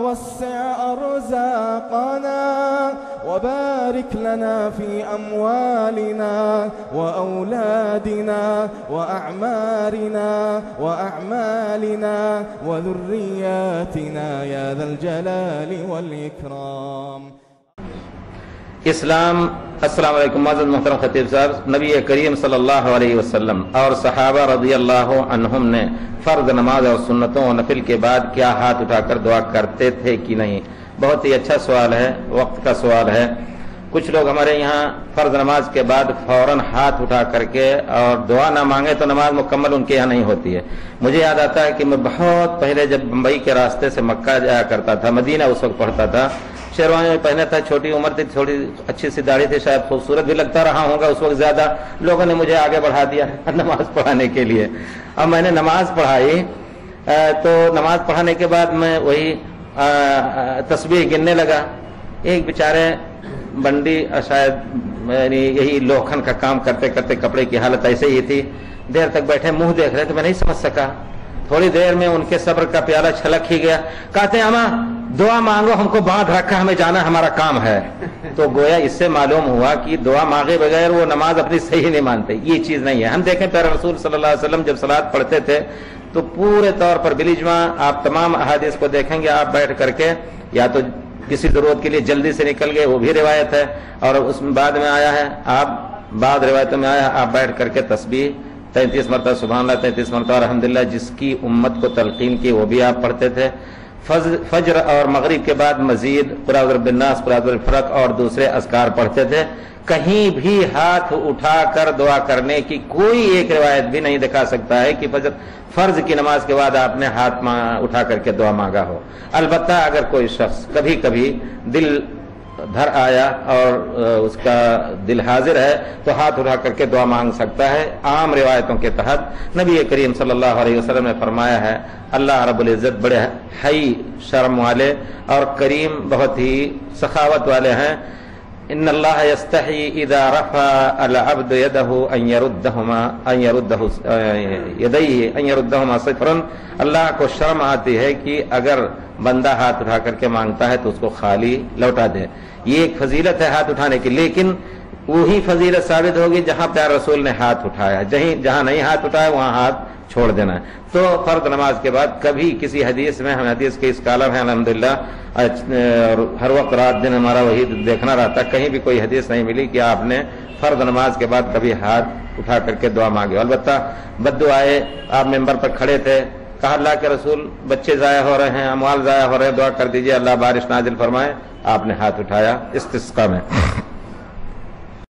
ووسع أرزاقنا وبارك لنا في أموالنا وأولادنا وأعمالنا وذرياتنا يا ذا الجلال والإكرام. السلام علیکم معزز محترم خطیب صاحب. نبی کریم صلی اللہ علیہ وسلم اور صحابہ رضی اللہ عنہم نے فرض نماز اور سنتوں اور نفل کے بعد کیا ہاتھ اٹھا کر دعا کرتے تھے کہ نہیں؟ بہت ہی اچھا سوال ہے، وقت کا سوال ہے. کچھ لوگ ہمارے یہاں فرض نماز کے بعد فوراً ہاتھ اٹھا کر کے اور دعا نہ مانگے تو نماز مکمل ان کے یہاں نہیں ہوتی ہے. مجھے یاد آتا ہے کہ میں بہت پہلے جب بمبئی کے راستے سے مکہ جایا کرتا تھا، مدینہ اس وقت پڑھتا تھا، شیروانی میں پہنا تھا، چھوٹی عمر تھی، تھوڑی اچھی سی داڑھی تھی، شاید خوبصورت بھی لگتا رہا ہوں گا اس وقت زیادہ. لوگوں نے مجھے آگے بڑھا دیا نماز پڑھانے کے لیے. اب میں نے نماز پڑھائی تو نماز پڑھانے کے بعد میں وہی تسبیح گننے لگا. ایک بیچارے بنڈی شاید یہی لوکھن کا کام کرتے کرتے کپڑے کی حالت ایسے ہی تھی، دیر تک بیٹھے منہ دیکھ رہے تو میں نہیں سمجھ سکا. تھوڑی دیر میں ان کے صبر کا پیالہ چھلک ہی گیا. کہتے ہیں اماں دعا مانگو، ہم کو باندھ رکھا، ہمیں جانا ہمارا کام ہے. تو گویا اس سے معلوم ہوا کہ دعا مانگے بغیر وہ نماز اپنی صحیح نہیں مانتے. یہ چیز نہیں ہے. ہم دیکھیں پیارے رسول صلی اللہ علیہ وسلم جب صلاۃ پڑھتے تھے تو پورے طور پر بالاجماع آپ تمام احادیث کو دیکھیں گے، آپ بیٹھ کر کے یا تو کسی ضرورت کے لیے جلدی سے نکل گئے، وہ بھی روایت ہے، اور اس میں بعد میں آیا ہے، آپ بعد روایتوں میں آیا آپ بیٹھ کر کے تسبیح 33 مرتبہ سبحان اللہ، 33 مرتبہ الحمدللہ جس کی امت کو تلقین کی وہ بھی آپ پڑھتے تھے. فجر اور مغرب کے بعد مزید قل اعوذ برب الناس، قل اعوذ برب الفلق اور دوسرے اذکار پڑھتے تھے. کہیں بھی ہاتھ اٹھا کر دعا کرنے کی کوئی ایک روایت بھی نہیں دکھا سکتا ہے کہ فرض کی نماز کے بعد آپ نے ہاتھ اٹھا کر کے دعا مانگا ہو. البتہ اگر کوئی شخص کبھی کبھی دل دھر آیا اور اس کا دل حاضر ہے تو ہاتھ اٹھا کر کے دعا مانگ سکتا ہے. عام روایتوں کے تحت نبی کریم صلی اللہ علیہ وسلم نے فرمایا ہے اللہ رب العزت بڑے حی شرم والے اور کریم بہت ہی سخاوت والے ہیں. ان اللہ یستحی اذا رفع العبد یدہ ان یردہما صفرا. اللہ کو شرم آتی ہے کہ اگر بندہ ہاتھ اٹھا کر کے مانگتا ہے تو اس کو خالی لوٹا دے. یہ ایک فضیلت ہے ہاتھ اٹھانے کی، لیکن وہی فضیلت ثابت ہوگی جہاں پیارے رسول نے ہاتھ اٹھایا. جہاں نہیں ہاتھ اٹھایا وہاں ہاتھ چھوڑ دینا ہے. تو فرض نماز کے بعد کبھی کسی حدیث میں، ہم حدیث کے اسکالر ہیں الحمدللہ، ہر وقت رات دن ہمارا وہی دیکھنا رہتا، کہیں بھی کوئی حدیث نہیں ملی کہ آپ نے فرض نماز کے بعد کبھی ہاتھ اٹھا کر کے دعا مانگے. البتہ بد دعائے، آپ ممبر پر کھڑے تھے، کہا اللہ کے رسول بچے ضائع ہو رہے ہیں، اموال ضائع ہو رہے ہیں، دعا کر دیجئے اللہ بارش نازل فرمائے. آپ نے ہاتھ اٹھایا استسقاء میں.